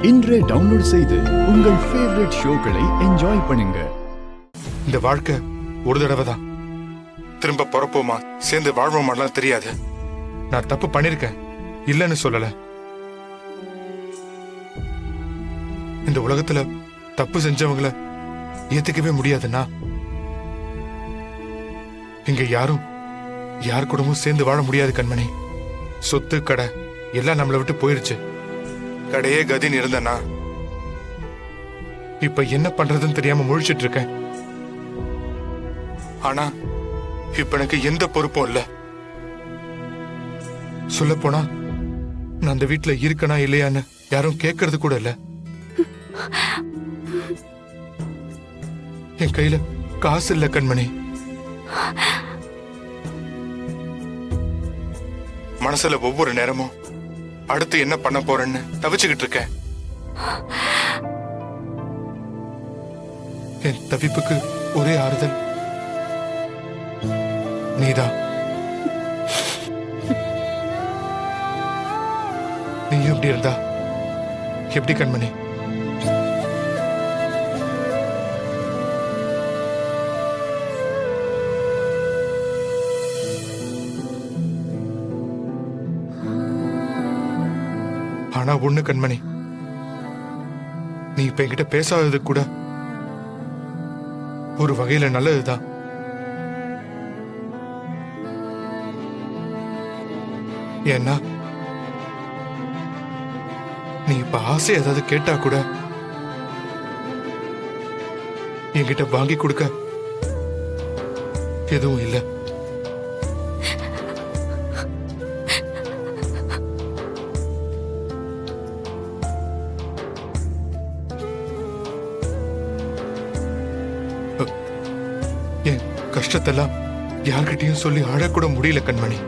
இன்றே டவுன்லோட் செய்து உங்கள் ஃபேவரட் ஷோக்களை என்ஜாய் பண்ணுங்க. இந்த வாழ்க்கை ஒரு தடவை தான். திரும்ப பிறப்போமா சேர்ந்து வாழ்வோமாலாம் தெரியாது. நான் தப்பு பண்ணிருக்கேன், இல்லைன்னு சொல்லல. இந்த உலகத்துல தப்பு செஞ்சவங்கள ஏத்துக்கவே முடியாதுன்னா இங்க யார் கூடவும் சேர்ந்து வாழ முடியாது கண்மணி. சொத்து கடை எல்லாம் நம்மளை விட்டு போயிருச்சு. கடையே கதின்னு இருந்தனா இப்ப என்ன பண்றதுன்னு தெரியாம முழிச்சிட்டு இருக்கேன். ஆனா இப்ப எனக்கு எந்த பொறுப்பும் இல்ல. சொல்ல போனா நான் அந்த வீட்டுல இருக்கனா இல்லையான்னு யாரும் கேட்கறது கூட இல்ல. என் கையில காசு இல்ல கண்மணி. மனசுல ஒவ்வொரு நேரமும் அடுத்து என்ன பண்ண போறேன்னு தவிச்சுக்கிட்டு இருக்கேன். என் தவிப்புக்கு ஒரே ஆறுதல் நீதான். நீயும் எப்படி இருந்தா எப்படி கண்மணி? ஆனா ஒண்ணு கண்மணி, நீ இப்ப என்கிட்ட பேசாதது கூட ஒரு வகையில நல்லதுதான். ஏன்னா நீ இப்ப ஆசை ஏதாவது கேட்டா கூட என்கிட்ட வாங்கி கொடுக்க எதுவும் இல்லை. என் கஷ்டத்தெல்லாம் யார்கிட்டயும் சொல்லி அழக்கூட முடியல கண்மணி.